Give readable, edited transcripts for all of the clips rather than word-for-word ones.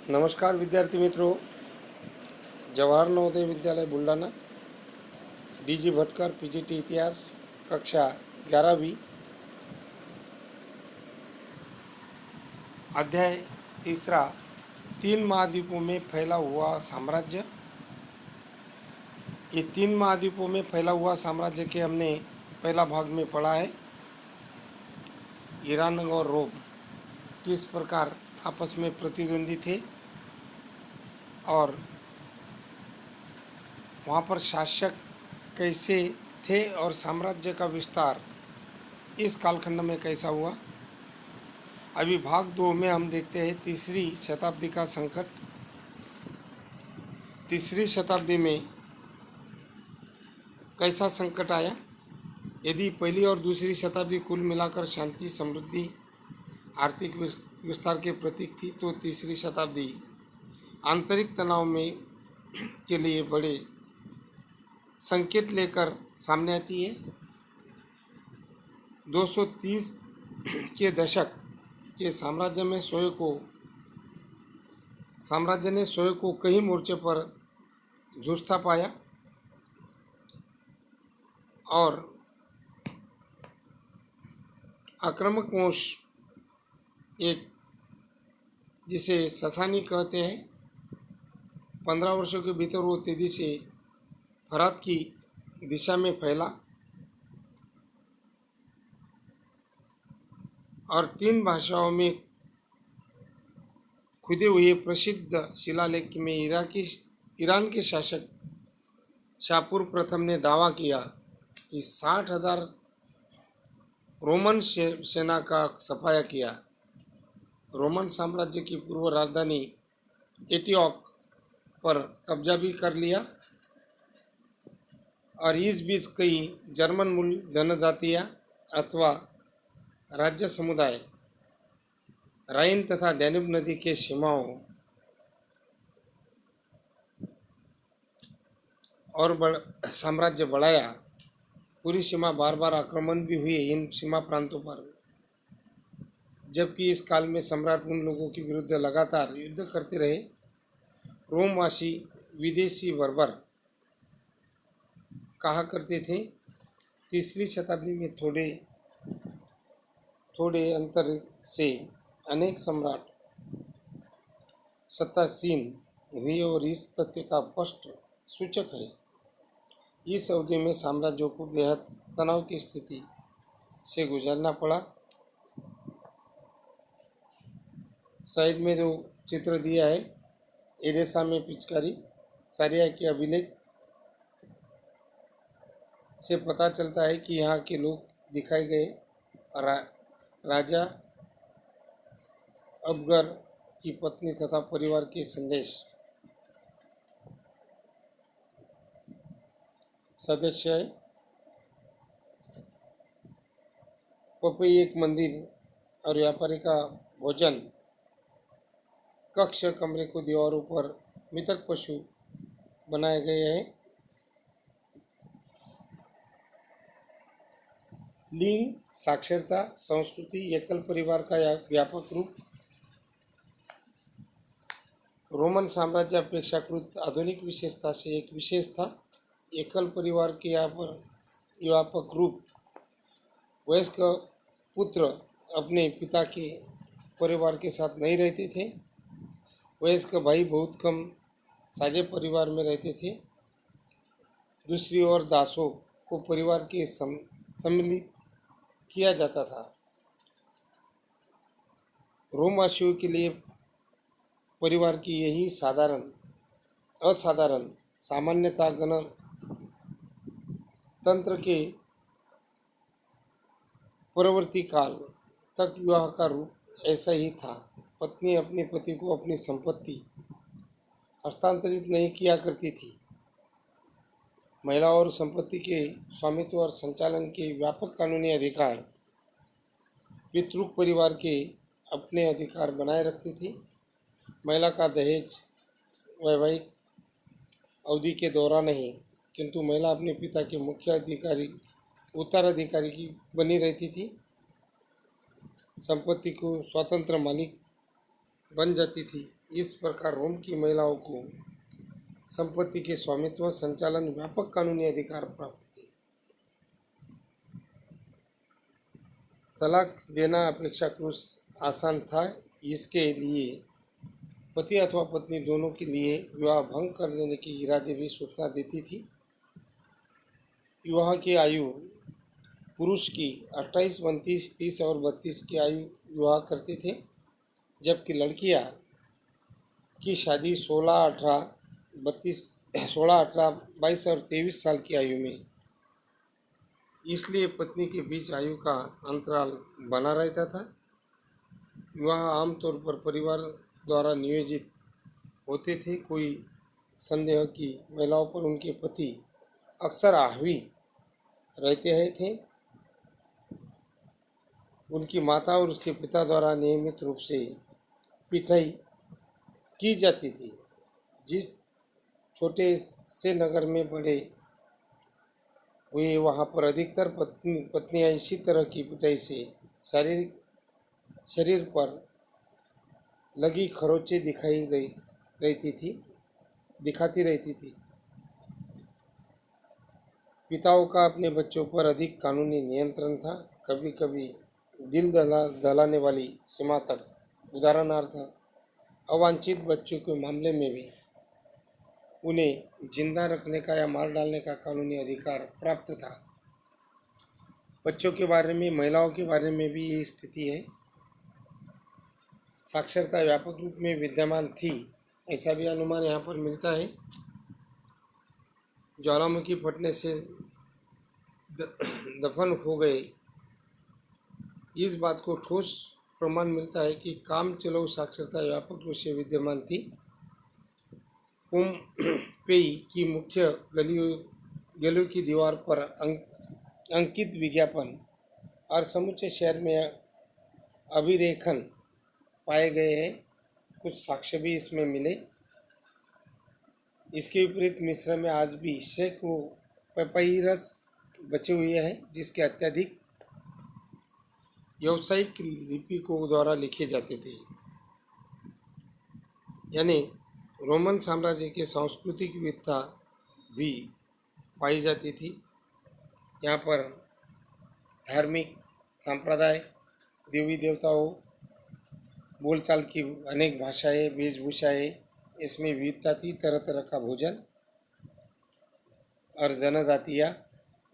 नमस्कार विद्यार्थी मित्रों, जवाहर नवोदय विद्यालय बुल्ढाणा, डीजी भटकर, पीजीटी इतिहास, कक्षा 11वीं, अध्याय 3, 3 महाद्वीपों में फैला हुआ साम्राज्य। ये 3 महाद्वीपों में फैला हुआ साम्राज्य के हमने पहला भाग में पढ़ा है। ईरान और रोम किस प्रकार आपस में प्रतिद्वंदी थे और वहाँ पर शासक कैसे थे और साम्राज्य का विस्तार इस कालखंड में कैसा हुआ। अभी भाग 2 में हम देखते हैं तीसरी शताब्दी का संकट। तीसरी शताब्दी में कैसा संकट आया। यदि पहली और दूसरी शताब्दी कुल मिलाकर शांति, समृद्धि, आर्थिक विस्तार के प्रतीक थी, तो तीसरी शताब्दी आंतरिक तनाव में के लिए बड़े संकेत लेकर सामने आती है। 230 के दशक के साम्राज्य ने स्वयं को कई मोर्चे पर जूझता पाया और आक्रामक वंश, एक जिसे ससानी कहते हैं, 15 वर्षों के भीतर वो तेजी से फरात की दिशा में फैला और 3 भाषाओं में खुदे हुए प्रसिद्ध शिलालेख में ईरान के शासक शाहपुर प्रथम ने दावा किया कि 60,000 रोमन सेना का सफाया किया। रोमन साम्राज्य की पूर्व राजधानी एंटियोक पर कब्जा भी कर लिया और इस बीच कई जर्मन मूल जनजातियां अथवा राज्य समुदाय राइन तथा डैन्यूब नदी के सीमाओं और साम्राज्य बढ़ाया। पूरी सीमा बार बार आक्रमण भी हुए इन सीमा प्रांतों पर, जबकि इस काल में सम्राट उन लोगों के विरुद्ध लगातार युद्ध करते रहे। रोमवासी विदेशी बर्बर कहा करते थे। तीसरी शताब्दी में थोड़े अंतर से अनेक सम्राट सत्तासीन हुए और इस तथ्य का स्पष्ट सूचक है। इस अवधि में साम्राज्यों को बेहद तनाव की स्थिति से गुजरना पड़ा। साइड में जो चित्र दिया है, एडेसा में पिचकारी, सारिया के अभिलेख से पता चलता है कि यहाँ के लोग दिखाए गए राजा अबगर की पत्नी तथा परिवार के सदस्य है। पपई एक मंदिर और व्यापारी का भोजन कक्ष, कमरे को दीवारों पर मृतक पशु बनाए गए हैं। लिंग, साक्षरता, संस्कृति, एकल परिवार का व्यापक रूप। रोमन साम्राज्य अपेक्षाकृत आधुनिक विशेषता से एक विशेष था। एकल परिवार के यहाँ पर व्यापक रूप। वयस्क पुत्र अपने पिता के परिवार के साथ नहीं रहते थे। वयस्क भाई बहुत कम साझे परिवार में रहते थे। दूसरी ओर दासों को परिवार के सम्मिलित किया जाता था। रोमवासियों के लिए परिवार की यही असाधारण सामान्यता गणतंत्र के परवर्ती काल तक विवाह का रूप ऐसा ही था। पत्नी अपने पति को अपनी संपत्ति हस्तांतरित नहीं किया करती थी। महिला और संपत्ति के स्वामित्व और संचालन के व्यापक कानूनी अधिकार पितृक परिवार के अपने अधिकार बनाए रखती थी। महिला का दहेज वैवाहिक अवधि के दौरान नहीं, किंतु महिला अपने पिता के मुख्य उत्तराधिकारी की बनी रहती थी। संपत्ति को स्वतंत्र मालिक बन जाती थी। इस प्रकार रोम की महिलाओं को संपत्ति के स्वामित्व, संचालन, व्यापक कानूनी अधिकार प्राप्त थे। तलाक देना अपेक्षाकृत आसान था। इसके लिए पति अथवा पत्नी दोनों के लिए विवाह भंग कर देने की इरादे भी सूचना देती थी। विवाह की आयु पुरुष की 28, 29, 30 और 32 की आयु विवाह करते थे, जबकि लड़कियां की शादी 16, 18, 32, 16, 18, 22 और 23 साल की आयु में। इसलिए पत्नी के बीच आयु का अंतराल बना रहता था। विवाह आमतौर पर परिवार द्वारा नियोजित होते थे। कोई संदेह कि महिलाओं पर उनके पति अक्सर हावी रहते हैं थे। उनकी माता और उसके पिता द्वारा नियमित रूप से पिटाई की जाती थी। जिस छोटे से नगर में बड़े हुए, वहाँ पर अधिकतर पत्नियां इसी तरह की पिटाई से शरीर पर लगी खरोंचें दिखाती रहती थी। पिताओं का अपने बच्चों पर अधिक कानूनी नियंत्रण था, कभी कभी दिल दहलाने वाली सीमा तक। उदाहरणार्थ, अवांछित बच्चों के मामले में भी उन्हें जिंदा रखने का या मार डालने का कानूनी अधिकार प्राप्त था। बच्चों के बारे में, महिलाओं के बारे में भी ये स्थिति है। साक्षरता व्यापक रूप में विद्यमान थी, ऐसा भी अनुमान यहाँ पर मिलता है। ज्वालामुखी फटने से दफन हो गए, इस बात को ठोस प्रमाण मिलता है कि काम चलाऊ साक्षरता व्यापक रूप से विद्यमान थी। पोम्पेई की मुख्य गलियों की दीवार पर अंकित विज्ञापन और समूचे शहर में अभिलेखन पाए गए हैं। कुछ साक्ष्य भी इसमें मिले। इसके विपरीत मिस्र में आज भी सैकड़ों पेपाइरस बचे हुए हैं, जिसके अत्यधिक व्यावसायिक लिपिकों द्वारा लिखे जाते थे। यानी रोमन साम्राज्य की सांस्कृतिक विविधता भी पाई जाती थी। यहाँ पर धार्मिक संप्रदाय, देवी देवताओं, बोलचाल की अनेक भाषाएं, वेशभूषाएं, इसमें विविधता थी। तरह तरह का भोजन और जनजातियाँ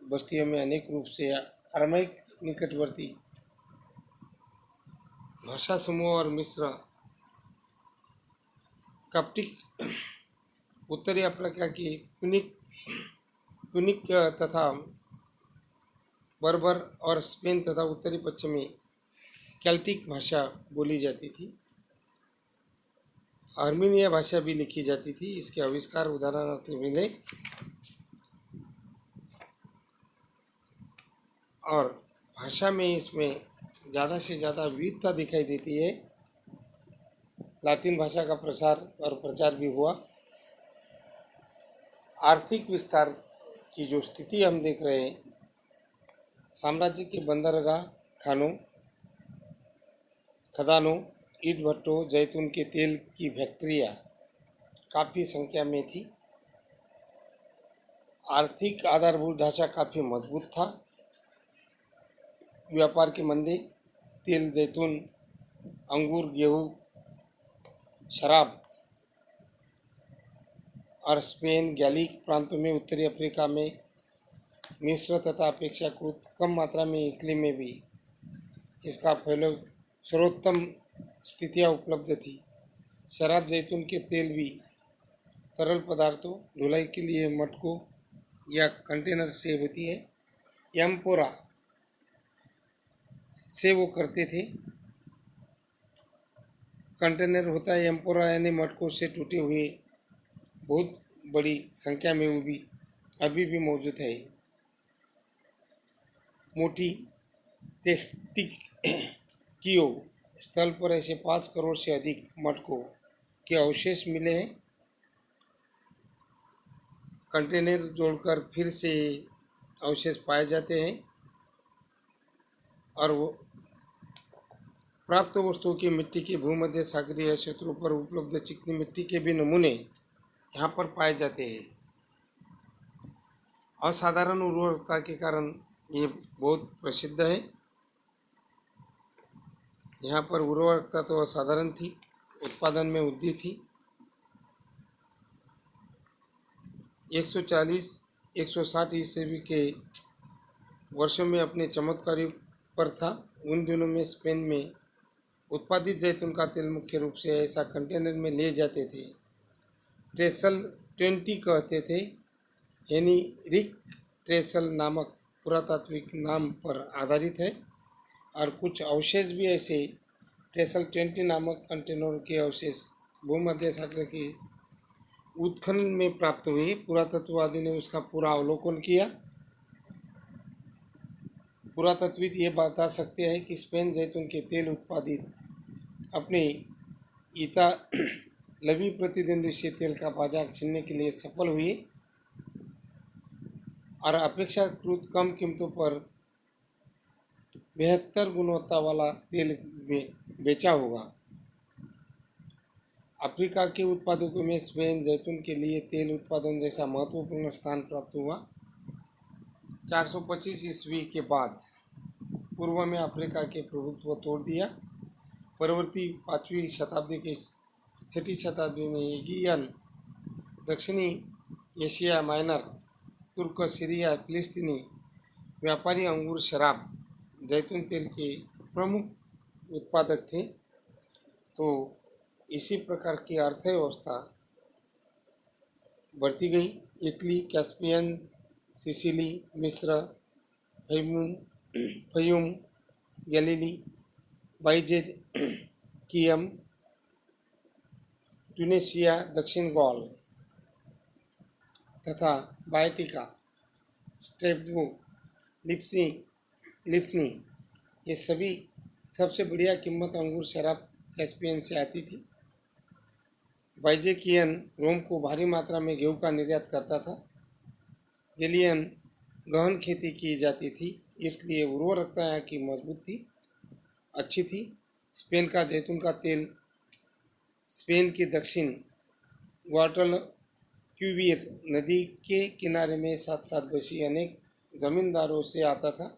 बस्तियों में अनेक रूप से अरामीक निकटवर्ती भाषा समूह और मिस्र कप्टिक, उत्तरी अफ्रीका की पुनिक तथा बर्बर और स्पेन तथा उत्तरी पश्चिमी केल्टिक भाषा बोली जाती थी। आर्मीनिया भाषा भी लिखी जाती थी। इसके आविष्कार उदाहरणार्थ मिले और भाषा में इसमें ज़्यादा से ज़्यादा विविधता दिखाई देती है। लातिन भाषा का प्रसार और प्रचार भी हुआ। आर्थिक विस्तार की जो स्थिति हम देख रहे हैं, साम्राज्य के बंदरगाह, खदानों, ईंट भट्टों, जैतून के तेल की फैक्ट्रियाँ काफ़ी संख्या में थी। आर्थिक आधारभूत ढांचा काफ़ी मजबूत था। व्यापार के मंदे, तेल, जैतून, अंगूर, गेहूँ, शराब और स्पेन, गैलिक प्रांतों में, उत्तरी अफ्रीका में, मिस्र तथा अपेक्षाकृत कम मात्रा में इटली में भी इसका फैलाव सर्वोत्तम स्थितियाँ उपलब्ध थी। शराब, जैतून के तेल भी तरल पदार्थों, धुलाई के लिए मटकों या कंटेनर से होती है। एम्पोरा से वो करते थे। कंटेनर होता है एम्पोरा, यानी मटकों से टूटे हुए, बहुत बड़ी संख्या में वो भी अभी भी मौजूद है। मोटी टेस्टिकियो स्थल पर ऐसे 5 करोड़ से अधिक मटकों के अवशेष मिले हैं। कंटेनर जोड़कर फिर से अवशेष पाए जाते हैं और वो प्राप्त वस्तुओं की मिट्टी के भूमध्य सागरीय क्षेत्रों पर उपलब्ध चिकनी मिट्टी के भी नमूने यहाँ पर पाए जाते हैं। असाधारण उर्वरकता के कारण ये बहुत प्रसिद्ध है। यहाँ पर उर्वरकता तो असाधारण थी, उत्पादन में वृद्धि थी। 140-160 ईस्वी के वर्षों में अपने चमत्कारी पर था। उन दिनों में स्पेन में उत्पादित जैतून का तेल मुख्य रूप से ऐसा कंटेनर में ले जाते थे। ट्रेसल 20 कहते थे। हेनरिक ट्रेसल नामक पुरातात्विक नाम पर आधारित है और कुछ अवशेष भी ऐसे ट्रेसल 20 नामक कंटेनर के अवशेष भूमध्य सागर के उत्खनन में प्राप्त हुए। पुरातत्ववादी ने उसका पूरा अवलोकन किया। पुरातत्वविद ये बता सकते हैं कि स्पेन जैतून के तेल उत्पादित अपने इतालवी प्रतिद्वंदी से तेल का बाजार छीनने के लिए सफल हुए और अपेक्षाकृत कम कीमतों पर बेहतर गुणवत्ता वाला तेल बेचा होगा। अफ्रीका के उत्पादकों में स्पेन जैतून के लिए तेल उत्पादन जैसा महत्वपूर्ण स्थान प्राप्त हुआ। 425 ईस्वी के बाद पूर्व में अफ्रीका के प्रभुत्व तोड़ दिया। परवर्ती 5वीं शताब्दी के 6ठी शताब्दी में एगियन, दक्षिणी एशिया माइनर, तुर्क, सीरिया, फिलिस्तीनी व्यापारी अंगूर, शराब, जैतून तेल के प्रमुख उत्पादक थे। तो इसी प्रकार की अर्थव्यवस्था बढ़ती गई। इटली, कैस्पियन, सिसिली, मिस्र, फयूम, गैलीली, बाइजेंटियम, ट्यूनेशिया, दक्षिण गॉल तथा बायटिका, स्ट्रेबो, लिफ्नी ये सभी सबसे बढ़िया कीमत अंगूर शराब कैस्पियन से आती थी। बाइजेंटियन रोम को भारी मात्रा में गेहूं का निर्यात करता था। गैलियन गहन खेती की जाती थी, इसलिए उर्वरकता यहाँ की मजबूत थी, अच्छी थी। स्पेन का जैतून का तेल स्पेन के दक्षिण ग्वाडलक्विविर नदी के किनारे में साथ साथ बसी अनेक जमींदारों से आता था।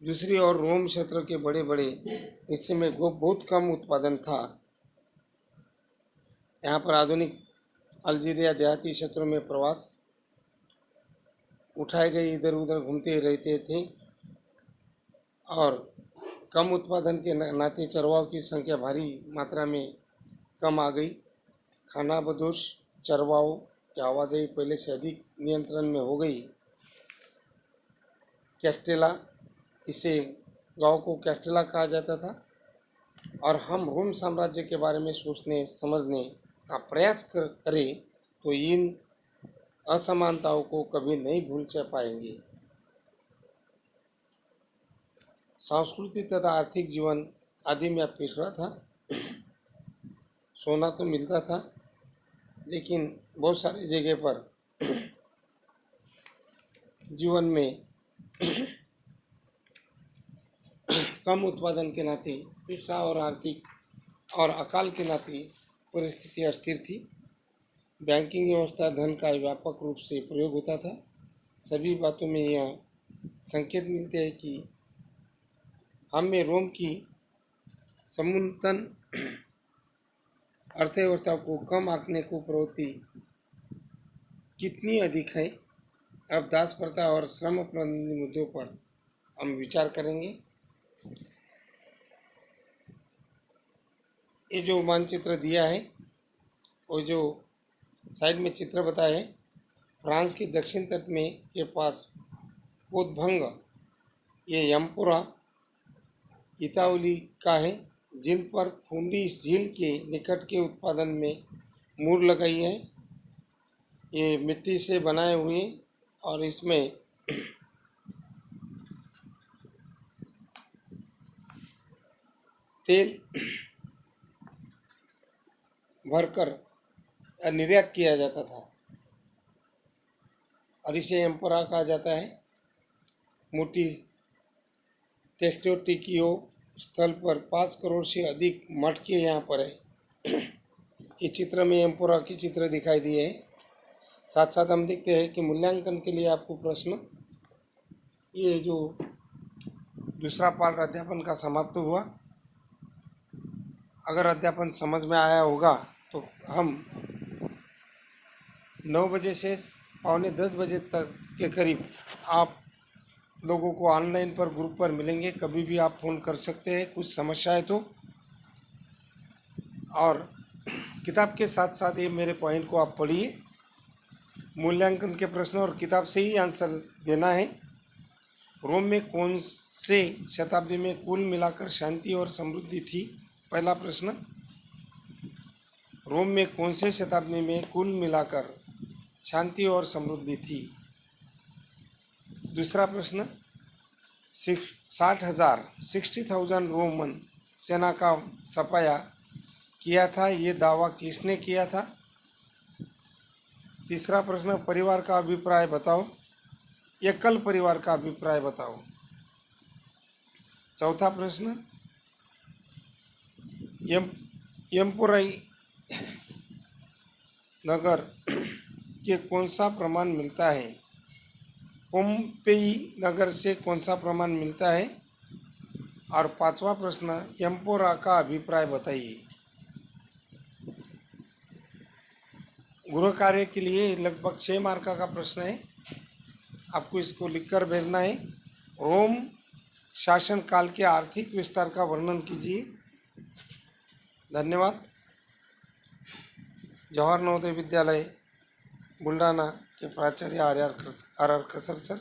दूसरी ओर रोम क्षेत्र के बड़े बड़े हिस्से में बहुत कम उत्पादन था। यहाँ पर आधुनिक अल्जीरिया देहाती क्षेत्रों में प्रवास उठाए गए इधर उधर घूमते रहते थे और कम उत्पादन के नाते चरवाहों की संख्या भारी मात्रा में कम आ गई। खानाबदोश चरवाहों की आवाजाही पहले से अधिक नियंत्रण में हो गई। कैस्टेला, इसे गांव को कैस्टेला कहा जाता था और हम रोम साम्राज्य के बारे में सोचने समझने का प्रयास करें तो इन असमानताओं को कभी नहीं भूल पाएंगे। सांस्कृतिक तथा आर्थिक जीवन आदि में पिछड़ा था। सोना तो मिलता था, लेकिन बहुत सारी जगह पर जीवन में कम उत्पादन के नाते पिछड़ा और आर्थिक और अकाल के नाते परिस्थिति अस्थिर थी। बैंकिंग व्यवस्था धन का व्यापक रूप से प्रयोग होता था। सभी बातों में यह संकेत मिलते हैं कि हमें रोम की समुन्नत अर्थव्यवस्था को कम आंकने को प्रवृत्ति कितनी अधिक है। अब दास प्रथा और श्रम प्रतिबंधी मुद्दों पर हम विचार करेंगे। ये जो मानचित्र दिया है और जो साइड में चित्र बताया है, फ्रांस के दक्षिण तट में के पास पोतभंग ये यमपुरा इतावली का है, जिन पर फुंडी झील के निकट के उत्पादन में मूर लगाई है। ये मिट्टी से बनाए हुए और इसमें तेल भरकर निर्यात किया जाता था और इसे एम्परा कहा जाता है। मोटी टेस्टोटिकियो स्थल पर 5 करोड़ से अधिक मटके यहाँ पर है। इस चित्र में एम्पोरा की चित्र दिखाई दिए हैं। साथ साथ हम देखते हैं कि मूल्यांकन के लिए आपको प्रश्न, ये जो दूसरा पाठ अध्यापन का समाप्त हुआ, अगर अध्यापन समझ में आया होगा तो हम 9 बजे से 9:45 बजे तक के करीब आप लोगों को ऑनलाइन पर ग्रुप पर मिलेंगे। कभी भी आप फ़ोन कर सकते हैं कुछ समस्या है तो। और किताब के साथ साथ ये मेरे पॉइंट को आप पढ़िए। मूल्यांकन के प्रश्न और किताब से ही आंसर देना है। रोम में कौन से शताब्दी में कुल मिलाकर शांति और समृद्धि थी? पहला प्रश्न, रोम में कौन से शताब्दी में कुल मिलाकर शांति और समृद्धि थी? दूसरा प्रश्न, 60,000 रोमन सेना का सफाया किया था, ये दावा किसने किया था? तीसरा प्रश्न, परिवार का अभिप्राय बताओ, एकल परिवार का अभिप्राय बताओ। चौथा प्रश्न, एम्पोराई नगर के कौन सा प्रमाण मिलता है? पोम्पेई नगर से कौन सा प्रमाण मिलता है? और पांचवा प्रश्न, एम्पोरा का अभिप्राय बताइए। गृह कार्य के लिए लगभग 6 मार्क का प्रश्न है, आपको इसको लिखकर भेजना है। रोम शासन काल के आर्थिक विस्तार का वर्णन कीजिए। धन्यवाद। जवाहर नवोदय विद्यालय बुल्ढाना के प्राचार्य आर आर खसर सर।